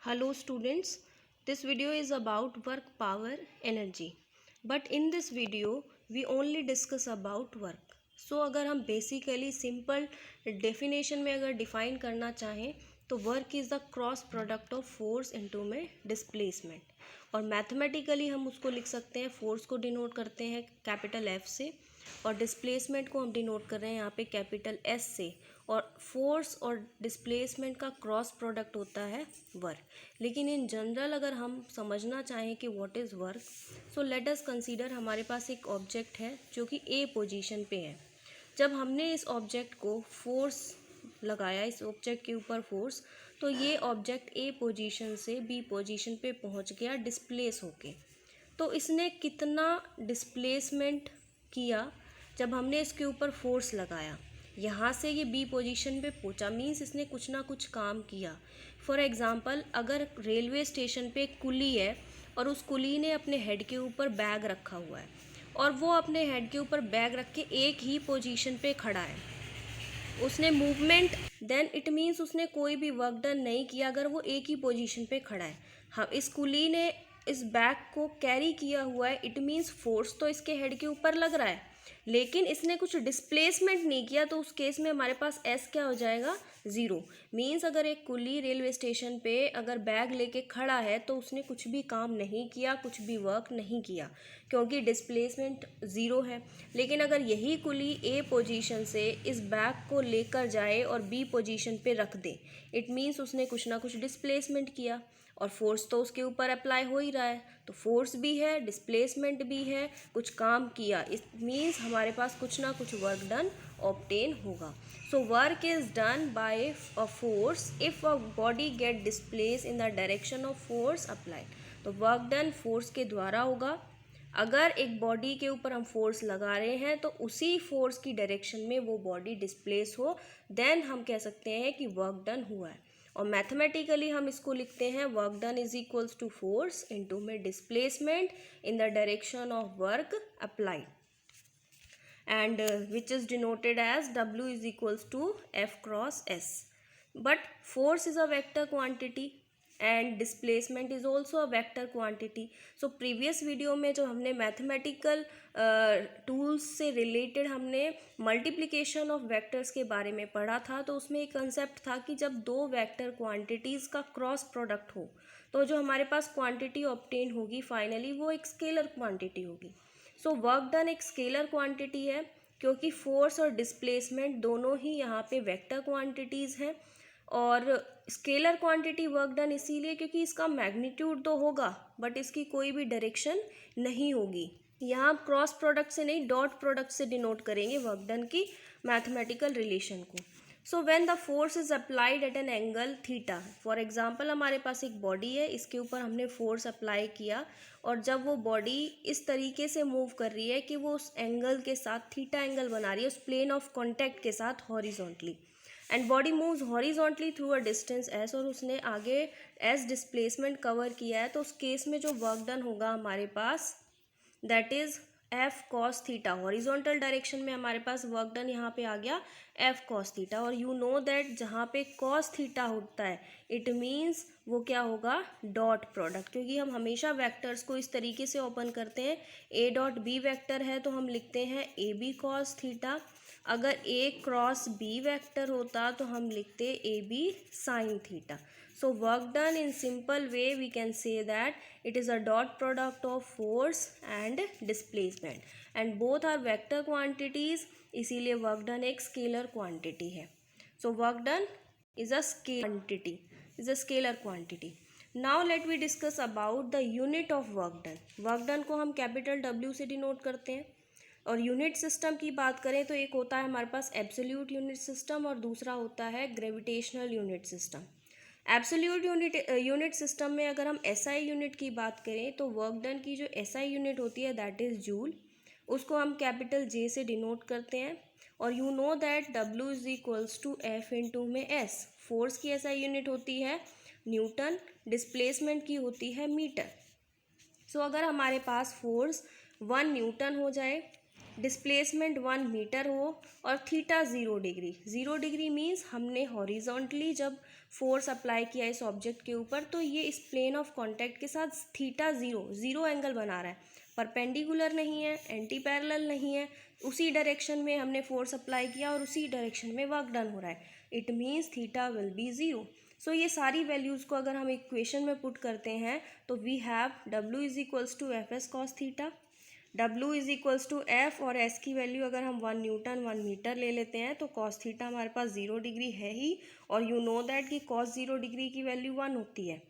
Hello students, this video is about work, power, energy. But in this video, we only discuss about work. So अगर हम basically simple definition में अगर define करना चाहें तो work is the cross product of force into में displacement. और mathematically हम उसको लिख सकते हैं, force को denote करते हैं capital F से और डिस्प्लेसमेंट को हम डिनोट कर रहे हैं यहाँ पे कैपिटल एस से। और फोर्स और डिस्प्लेसमेंट का क्रॉस प्रोडक्ट होता है वर्क। लेकिन इन जनरल अगर हम समझना चाहें कि what is work, so let us consider हमारे पास एक ऑब्जेक्ट है जो कि ए पोजीशन पे है। जब हमने इस ऑब्जेक्ट को फोर्स लगाया, इस ऑब्जेक्ट के ऊपर फोर्स, तो ये ऑब्जेक्ट ए पोजीशन से बी पोजीशन पे पहुंच गया डिस्प्लेस होके। तो इसने कितना डिस्प्लेसमेंट किया जब हमने इसके ऊपर फोर्स लगाया। यहाँ से ये बी पोजीशन पे पहुँचा, मीन्स इसने कुछ ना कुछ काम किया। फॉर एग्ज़ाम्पल, अगर रेलवे स्टेशन पे एक कुली है और उस कुली ने अपने हेड के ऊपर बैग रखा हुआ है और वो अपने हेड के ऊपर बैग रख के एक ही पोजीशन पे खड़ा है, उसने मूवमेंट, देन इट मीन्स उसने कोई भी वर्क डन नहीं किया अगर वो एक ही पोजीशन पे खड़ा है। हाँ, इस कुली ने इस बैग को कैरी किया हुआ है, इट मीन्स फोर्स तो इसके हेड के ऊपर लग रहा है, लेकिन इसने कुछ डिस्प्लेसमेंट नहीं किया। तो उस केस में हमारे पास एस क्या हो जाएगा, ज़ीरो। मीन्स अगर एक कुली रेलवे स्टेशन पे अगर बैग लेके खड़ा है तो उसने कुछ भी काम नहीं किया, कुछ भी वर्क नहीं किया, क्योंकि डिस्प्लेसमेंट ज़ीरो है। लेकिन अगर यही कुली ए पोजीशन से इस बैग को लेकर जाए और बी पोजीशन पे रख दे, इट मीन्स उसने कुछ ना कुछ डिस्प्लेसमेंट किया और फोर्स तो उसके ऊपर अप्लाई हो ही रहा है। तो फोर्स भी है, डिस्प्लेसमेंट भी है, कुछ काम किया, इट मीन्स हमारे पास कुछ ना कुछ वर्क डन ऑब्टेन होगा। So work is done by a force if a body get displace in the direction of force applied. तो वर्क डन फोर्स के द्वारा होगा। अगर एक बॉडी के ऊपर हम फोर्स लगा रहे हैं तो उसी फोर्स की डायरेक्शन में वो बॉडी डिस्प्लेस हो, देन हम कह सकते हैं कि वर्क डन हुआ है। और मैथमेटिकली हम इसको लिखते हैं work done is equals to force into में displacement in the direction of work applied, and which is denoted as W is equals to F cross S. But force is a vector quantity and displacement is also a vector quantity. So previous video में जो हमने mathematical tools से related हमने multiplication of vectors के बारे में पढ़ा था, तो उसमें एक concept था कि जब दो vector quantities का cross product हो तो जो हमारे पास quantity obtain होगी फाइनली वो एक स्केलर क्वांटिटी होगी। सो वर्क डन एक स्केलर क्वांटिटी है क्योंकि फोर्स और डिस्प्लेसमेंट दोनों ही यहाँ पे वेक्टर क्वांटिटीज़ हैं। और स्केलर क्वांटिटी वर्क डन इसीलिए क्योंकि इसका मैग्नीट्यूड तो होगा बट इसकी कोई भी डायरेक्शन नहीं होगी। यहाँ आप क्रॉस प्रोडक्ट से नहीं, डॉट प्रोडक्ट से डिनोट करेंगे वर्क डन की मैथमेटिकल रिलेशन को। So when the force is applied at an angle theta, for example हमारे पास एक बॉडी है, इसके ऊपर हमने फोर्स अप्लाई किया और जब वो बॉडी इस तरीके से मूव कर रही है कि वो उस एंगल के साथ थीटा एंगल बना रही है, उस प्लेन ऑफ कॉन्टैक्ट के साथ horizontally, and body moves horizontally through a distance S, और उसने आगे एस डिस्प्लेसमेंट कवर किया है, तो उस केस में जो वर्क डन होगा हमारे पास that is F cos theta. Horizontal direction में हमारे पास वर्क डन यहाँ पे आ गया एफ कॉस थीटा। और यू नो दैट जहाँ पे कॉस थीटा होता है इट मीन्स वो क्या होगा, डॉट प्रोडक्ट, क्योंकि हम हमेशा वेक्टर्स को इस तरीके से ओपन करते हैं। ए डॉट बी वेक्टर है तो हम लिखते हैं ए बी कॉस थीटा, अगर ए क्रॉस बी वेक्टर होता तो हम लिखते a b sine theta. So work done in simple way we can say that it is a dot product of force and displacement and both are vector quantities, इसीलिए work done एक scalar quantity है। So work done is a scalar quantity, is a scalar quantity. Now let we discuss about the unit of work done. Work done को हम capital W से denote करते हैं। और unit system की बात करें तो एक होता है हमारे पास एब्सोल्यूट यूनिट सिस्टम और दूसरा होता है gravitational unit system. Absolute unit system में अगर हम एसआई यूनिट की बात करें तो वर्क डन की जो एसआई यूनिट होती है दैट इज़ जूल, उसको हम कैपिटल जे से डिनोट करते हैं। और you know that W is equals to F into में एस। फोर्स की एसआई यूनिट होती है न्यूटन, डिस्प्लेसमेंट की होती है मीटर। सो अगर हमारे पास फोर्स 1 न्यूटन हो जाए, डिस्प्लेसमेंट 1 मीटर हो और थीटा 0 डिग्री, 0 डिग्री मीन्स हमने हॉरिजॉन्टली जब फोर्स अप्लाई किया इस ऑब्जेक्ट के ऊपर, तो ये इस प्लेन ऑफ कॉन्टैक्ट के साथ थीटा ज़ीरो एंगल बना रहा है, परपेंडिकुलर नहीं है, एंटी पैरेलल नहीं है, उसी डायरेक्शन में हमने फोर्स अप्लाई किया और उसी डायरेक्शन में वर्क डन हो रहा है, it means theta will be zero. So ये सारी वैल्यूज़ को अगर हम इक्वेशन में पुट करते हैं तो we have W is equals to F S cos theta, W is equals to F और एस की वैल्यू अगर हम 1 न्यूटन 1 मीटर ले लेते हैं तो कॉस थीटा हमारे पास 0 डिग्री है ही, और यू नो दैट कि कॉस 0 डिग्री की वैल्यू 1 होती है।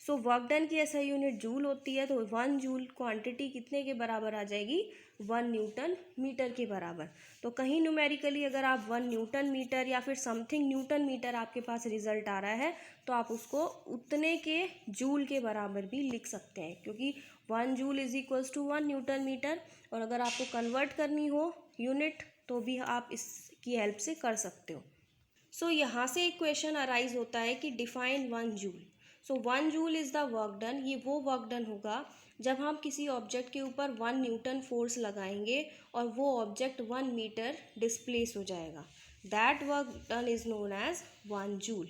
सो वर्क डन की ऐसा यूनिट जूल होती है, तो 1 जूल क्वांटिटी कितने के बराबर आ जाएगी, 1 न्यूटन मीटर के बराबर। तो कहीं न्यूमेरिकली अगर आप 1 न्यूटन मीटर या फिर समथिंग न्यूटन मीटर आपके पास रिजल्ट आ रहा है तो आप उसको उतने के जूल के बराबर भी लिख सकते हैं, क्योंकि 1 joule is equals to 1 newton metre. और अगर आपको कन्वर्ट करनी हो यूनिट तो भी आप इसकी हेल्प से कर सकते हो। सो यहाँ से एक क्वेश्चन अराइज होता है कि define 1 joule. So 1 joule is the work done, ये वो वर्क डन होगा जब हम किसी ऑब्जेक्ट के ऊपर 1 न्यूटन फोर्स लगाएंगे और वो ऑब्जेक्ट 1 मीटर डिस्प्लेस हो जाएगा, that work done is known as 1 joule.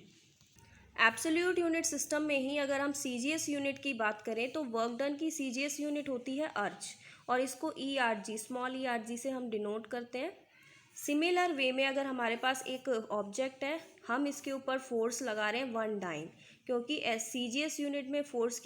Absolute unit system में ही अगर हम CGS यूनिट की बात करें तो वर्क डन की CGS यूनिट होती है अर्ज, और इसको ERG स्मॉल ERG से हम डिनोट करते हैं। सिमिलर वे में अगर हमारे पास एक ऑब्जेक्ट है, हम इसके ऊपर फोर्स लगा रहे हैं 1 डाइन, क्योंकि CGS यूनिट में फोर्स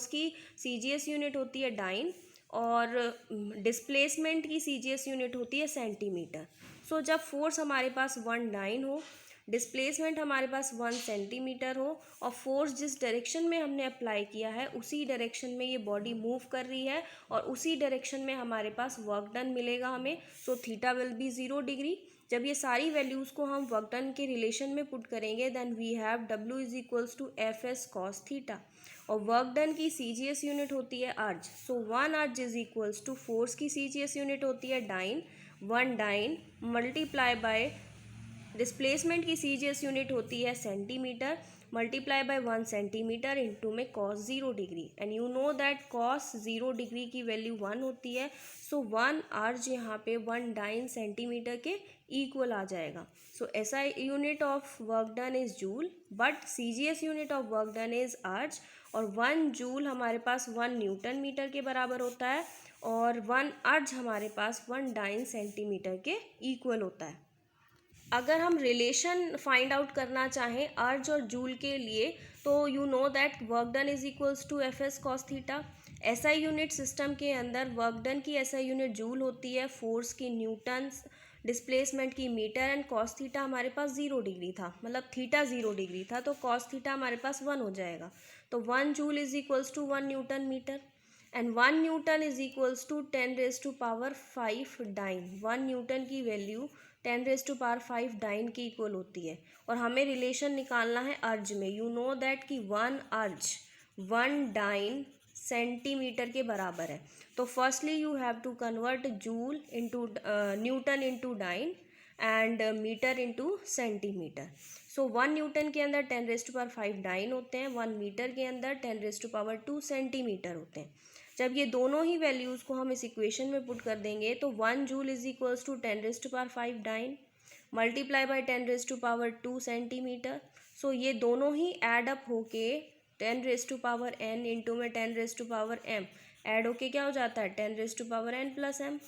की CGS यूनिट होती है डाइन और डिस्प्लेसमेंट की CGS यूनिट होती है सेंटीमीटर। सो जब फोर्स हमारे पास 1 डाइन हो, डिस्प्लेसमेंट हमारे पास 1 सेंटीमीटर हो और फोर्स जिस डायरेक्शन में हमने अप्लाई किया है उसी डायरेक्शन में ये बॉडी मूव कर रही है और उसी डायरेक्शन में हमारे पास वर्क डन मिलेगा हमें, so theta will be 0 degree. जब ये सारी वैल्यूज़ को हम वर्क डन के रिलेशन में पुट करेंगे then we have W is equals to F S cos theta, और वर्क डन की CGS यूनिट होती है erg. So 1 erg is equals to force की CGS यूनिट होती है dyne, 1 dyne multiply by displacement की CGS यूनिट होती है centimetre, multiply by 1 centimetre into में cos 0 degree, and you know that cos 0 degree की वैल्यू 1 होती है। सो 1 अर्ज यहाँ पे 1 डाइन सेंटीमीटर के इक्वल आ जाएगा। सो SI unit of work done is joule but CGS unit of work done is अर्ज, और 1 जूल हमारे पास 1 न्यूटन मीटर के बराबर होता है और 1 अर्ज हमारे पास 1 डाइन सेंटीमीटर के इक्वल होता है। अगर हम रिलेशन फाइंड आउट करना चाहें अर्ज और जूल के लिए तो you know that work done is equals to F S cos theta. SI unit system के अंदर वर्क डन की SI यूनिट जूल होती है, फोर्स की न्यूटन, डिस्प्लेसमेंट की मीटर, एंड कॉस थीटा हमारे पास 0 डिग्री था, मतलब थीटा 0 डिग्री था, तो कॉस थीटा हमारे पास 1 हो जाएगा। तो 1 joule is equals to 1 newton metre, and 1 newton is equals to 10⁵ dyne. 1 newton की वैल्यू 10⁵ डाइन की इक्वल होती है, और हमें रिलेशन निकालना है अर्ज में। यू नो दैट कि 1 अर्ज 1 डाइन सेंटीमीटर के बराबर है। तो firstly you have to convert joule into newton into dyne and metre into centimetre. So 1 newton के अंदर 10⁵ डाइन होते हैं, 1 मीटर के अंदर 10⁻² सेंटीमीटर होते हैं। जब ये दोनों ही वैल्यूज़ को हम इस इक्वेशन में पुट कर देंगे तो 1 joule is equals to 10⁵ dyne multiply by 10⁻² centimetre. So ये दोनों ही ऐड अप होके 10⁻n इंटू में 10⁻m ऐड होके क्या हो जाता है 10⁻n प्लस m।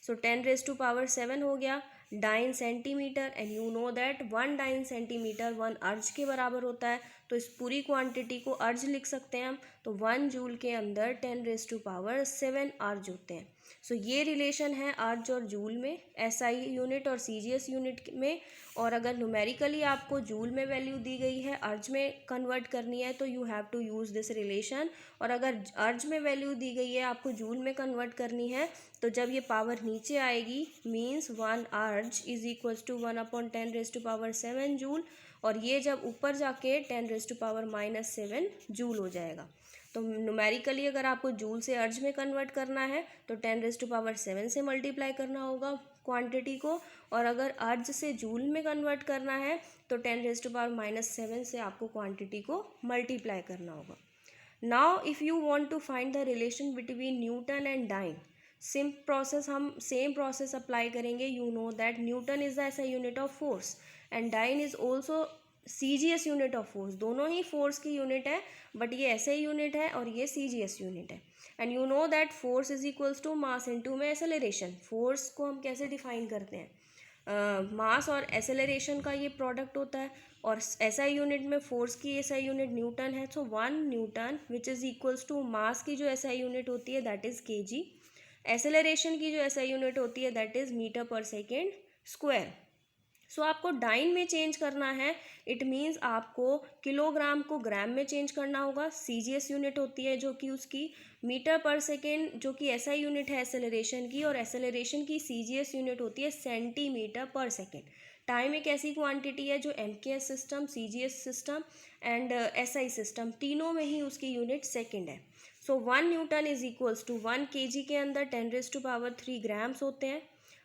सो 10⁻7 हो गया dyne centimetre, and you know that 1 dyne centimetre 1 अर्ज के बराबर होता है, तो इस पूरी क्वांटिटी को अर्ज लिख सकते हैं हम। तो 1 जूल के अंदर 10⁻7 अर्ज होते हैं। सो ये रिलेशन है अर्ज और जूल में, SI यूनिट और CGS यूनिट में। और अगर न्यूमेरिकली आपको जूल में वैल्यू दी गई है, अर्ज में कन्वर्ट करनी है तो you have to use this relation, और अगर अर्ज में वैल्यू दी गई है आपको जूल में कन्वर्ट करनी है तो जब ये पावर नीचे आएगी means 1 erg is equals to 1/10⁻7 joule, और ये जब ऊपर जाके 10⁻⁻7 जूल हो जाएगा। तो न्यूमेरिकली अगर आपको जूल से अर्ज में कन्वर्ट करना है तो 10⁻7 से मल्टीप्लाई करना होगा क्वांटिटी को, और अगर अर्ज से जूल में कन्वर्ट करना है तो 10⁻7 से आपको क्वांटिटी को मल्टीप्लाई करना होगा। Now if you want to find the relation between newton and dyne, हम सेम प्रोसेस अप्लाई करेंगे। You know that newton is the SI unit of force and dyne is also CGS unit of force, दोनों ही force की unit है, but ये SI unit है और ये CGS यूनिट है। And you know that force is equals to mass into में एक्सेलरेशन। फोर्स को हम कैसे डिफाइन करते हैं, मास और एक्सेलरेशन का ये प्रोडक्ट होता है, और SI यूनिट में फोर्स की SI यूनिट न्यूटन है। So 1 newton which is equals to mass की जो SI यूनिट होती है दैट इज़ kg, एक्सेलरेशन की जो SI यूनिट होती है दैट इज़ मीटर पर सेकेंड स्क्वायर। सो आपको डाइन में चेंज करना है, इट मीन्स आपको किलोग्राम को ग्राम में चेंज करना होगा। CGS यूनिट होती है जो कि उसकी मीटर पर सेकेंड, जो कि SI यूनिट है एक्सेलरेशन की, और एक्सेलरेशन की CGS यूनिट होती है सेंटीमीटर पर सेकेंड। टाइम एक ऐसी क्वांटिटी है जो MKS system, CGS system and SI system तीनों में ही उसकी यूनिट सेकेंड है। So 1 newton is equals to 1 kg के अंदर 10⁻³ ग्राम्स होते हैं,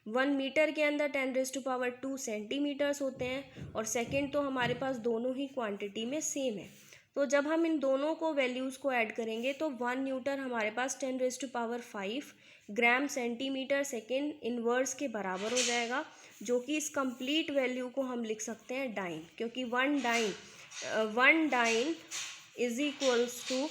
1 मीटर के अंदर 10⁻² सेंटीमीटर्स होते हैं, और सेकेंड तो हमारे पास दोनों ही क्वांटिटी में सेम है। तो जब हम इन दोनों को वैल्यूज़ को ऐड करेंगे तो 1 न्यूटन हमारे पास 10⁵ ग्राम सेंटीमीटर सेकेंड इनवर्स के बराबर हो जाएगा, जो कि इस कंप्लीट वैल्यू को हम लिख सकते हैं डाइन, क्योंकि 1 dyne is equals to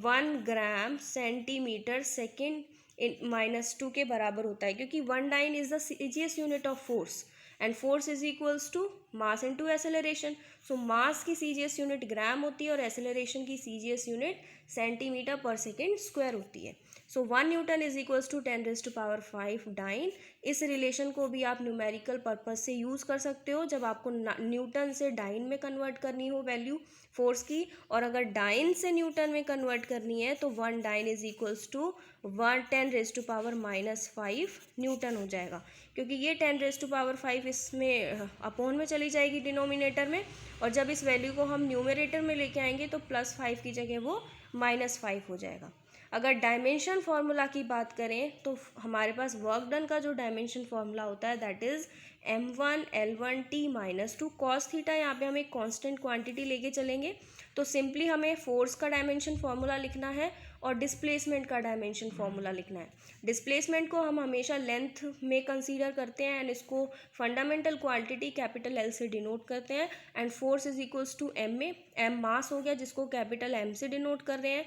1 gram centimetre second -2 के बराबर होता है, क्योंकि 1 dyne is the CGS unit of force and force is equals to mass into acceleration. So mass की CGS यूनिट ग्राम होती है और एक्सेलरेशन की CGS यूनिट सेंटीमीटर पर सेकेंड स्क्वायर होती है। So 1 newton is equals to 10⁵ dyne. इस relation को भी आप न्यूमेरिकल पर्पज से यूज़ कर सकते हो जब आपको न्यूटन से डाइन में कन्वर्ट करनी हो वैल्यू फोर्स की, और अगर डाइन से न्यूटन में कन्वर्ट करनी है तो 1 dyne is equals to 10⁻⁻5 newton हो जाएगा, क्योंकि ये 10⁻5 इसमें अपॉन में चली जाएगी डिनोमिनेटर में, और जब इस वैल्यू को हम न्यूमरेटर में लेके आएंगे तो +5 की जगह वो -5 हो जाएगा। अगर डायमेंशन फार्मूला की बात करें तो हमारे पास वर्क डन का जो डायमेंशन फार्मूला होता है that is m1 L1t -2 cos theta. यहाँ पे हम एक कांस्टेंट क्वांटिटी लेके चलेंगे, तो सिंपली हमें फोर्स का डायमेंशन फार्मूला लिखना है और डिस्प्लेसमेंट का डायमेंशन फार्मूला लिखना है। डिस्प्लेसमेंट को हम हमेशा लेंथ में कंसीडर करते हैं एंड इसको फंडामेंटल क्वांटिटी कैपिटल L से डिनोट करते हैं, and force is equals to m में m मास हो गया जिसको कैपिटल M से डिनोट कर रहे हैं।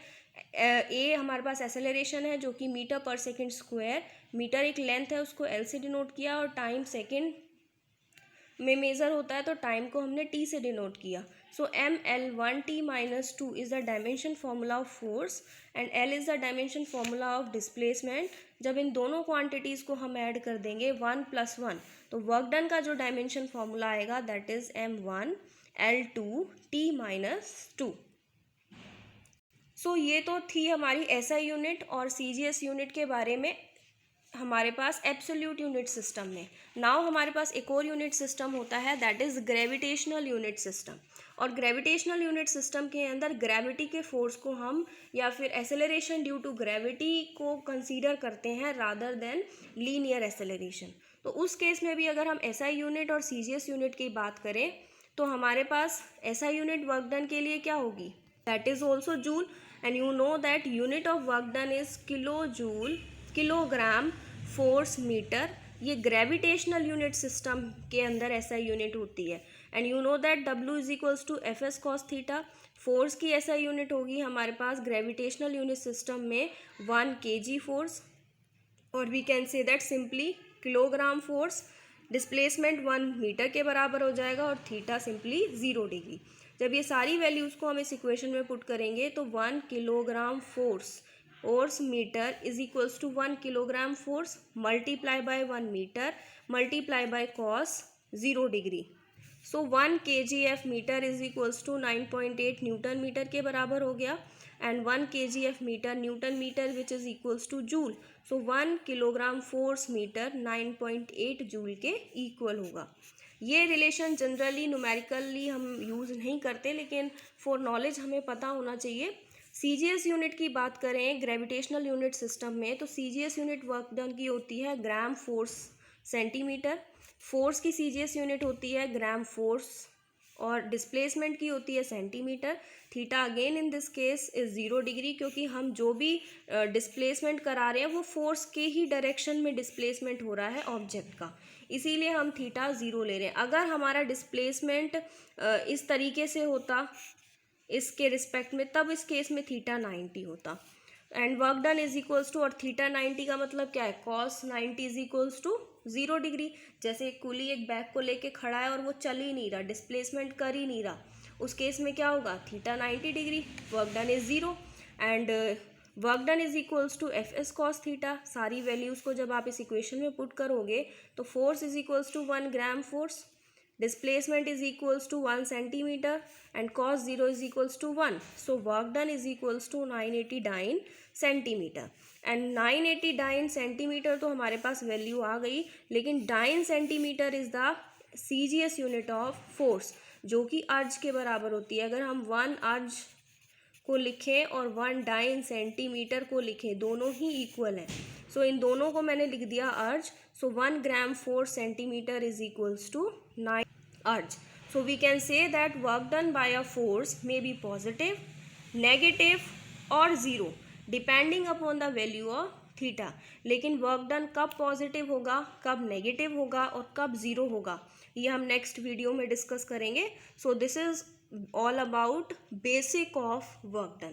ए हमारे पास एक्सेलरेशन है जो कि मीटर पर सेकेंड स्क्वायर, मीटर एक लेंथ है उसको L से डिनोट किया, और टाइम सेकेंड में मेज़र होता है तो टाइम को हमने T से डिनोट किया। सो mL1t -2 is the dimension formula of force and L is the dimension formula of displacement. जब इन दोनों क्वांटिटीज़ को हम ऐड कर देंगे 1 + 1, तो वर्क डन का जो डायमेंशन फार्मूला आएगा दैट इज़ m1 L2t -2। सो ये तो थी हमारी SI यूनिट और CGS यूनिट के बारे में हमारे पास एब्सोल्यूट यूनिट सिस्टम में। नाउ हमारे पास एक और यूनिट सिस्टम होता है that is gravitational unit system, और ग्रेविटेशनल यूनिट सिस्टम के अंदर ग्रेविटी के फोर्स को हम या फिर एक्सेलरेशन ड्यू टू ग्रेविटी को कंसीडर करते हैं रादर देन लीनियर एक्सेलरेशन। तो उस केस में भी अगर हम SI यूनिट और CGS यूनिट की बात करें तो हमारे पास SI यूनिट वर्क डन के लिए क्या होगी, that is also joule, and you know that unit of work done is kilo joule kilogram force metre. ये ग्रेविटेशनल यूनिट सिस्टम के अंदर SI यूनिट होती है, and you know that W is equals to FS cos theta. Force की SI unit होगी हमारे पास gravitational unit system में 1 kg फोर्स, और we can say that simply kilogram force. Displacement 1 metre के बराबर हो जाएगा और थीटा सिंपली 0 डिग्री। जब ये सारी वैल्यूज़ को हम इस इक्वेशन में पुट करेंगे तो 1 kilogram force metre is equals to 1 kilogram force multiply by 1 metre multiply by cos 0 degree. So 1 kgf metre is equals to 9.8 newton metre के बराबर हो गया, and 1 kgf metre newton metre which is equals to joule. So 1 kilogram force metre 9.8 joule के equal होगा। ये relation generally numerically हम use नहीं करते, लेकिन फॉर नॉलेज हमें पता होना चाहिए। CGS यूनिट की बात करें ग्रेविटेशनल यूनिट सिस्टम में, तो CGS यूनिट वर्क डन की होती है ग्राम फोर्स सेंटीमीटर, फोर्स की CGS यूनिट होती है ग्राम फोर्स, और डिस्प्लेसमेंट की होती है centimetre. Theta again in this case is 0 degree, क्योंकि हम जो भी डिस्प्लेसमेंट करा रहे हैं वो फोर्स के ही डायरेक्शन में डिस्प्लेसमेंट हो रहा है ऑब्जेक्ट का। इसीलिए हम थीटा 0 ले रहे हैं। अगर हमारा डिस्प्लेसमेंट इस तरीके से होता इसके रिस्पेक्ट में, तब इस केस में थीटा 90 होता। And work done is equals to, और थीटा 90 का मतलब क्या है, cos 90 is equals to 0 degree. जैसे एक कुली एक बैग को लेके खड़ा है और वो चल ही नहीं रहा, डिस्प्लेसमेंट कर ही नहीं रहा, उस केस में क्या होगा, theta 90 degree, work done is 0। And work done is equals to F S cos theta. सारी वैल्यूज़ को जब आप इस इक्वेशन में पुट करोगे तो force is equals to 1 gram force, displacement is equals to 1 centimeter and cos 0 is equals to 1. So work done is equals to 980 dyne centimeter. And 980 dyne centimeter तो हमारे पास वैल्यू आ गई, लेकिन dyne centimeter is the CGS unit of force, जो कि अर्ज के बराबर होती है। अगर हम 1 अर्ज को लिखें और 1 डाइन सेंटीमीटर को लिखें, दोनों ही इक्वल हैं। सो इन दोनों को मैंने लिख दिया erg. So 1 gram 4 centimetre is equals to 9 erg. So we can say that work done by a force may be positive, negative और zero depending upon the value of theta. लेकिन वर्क डन कब positive होगा, कब negative होगा और कब zero होगा, ये हम नेक्स्ट वीडियो में डिस्कस करेंगे। So this is all about basic of work done.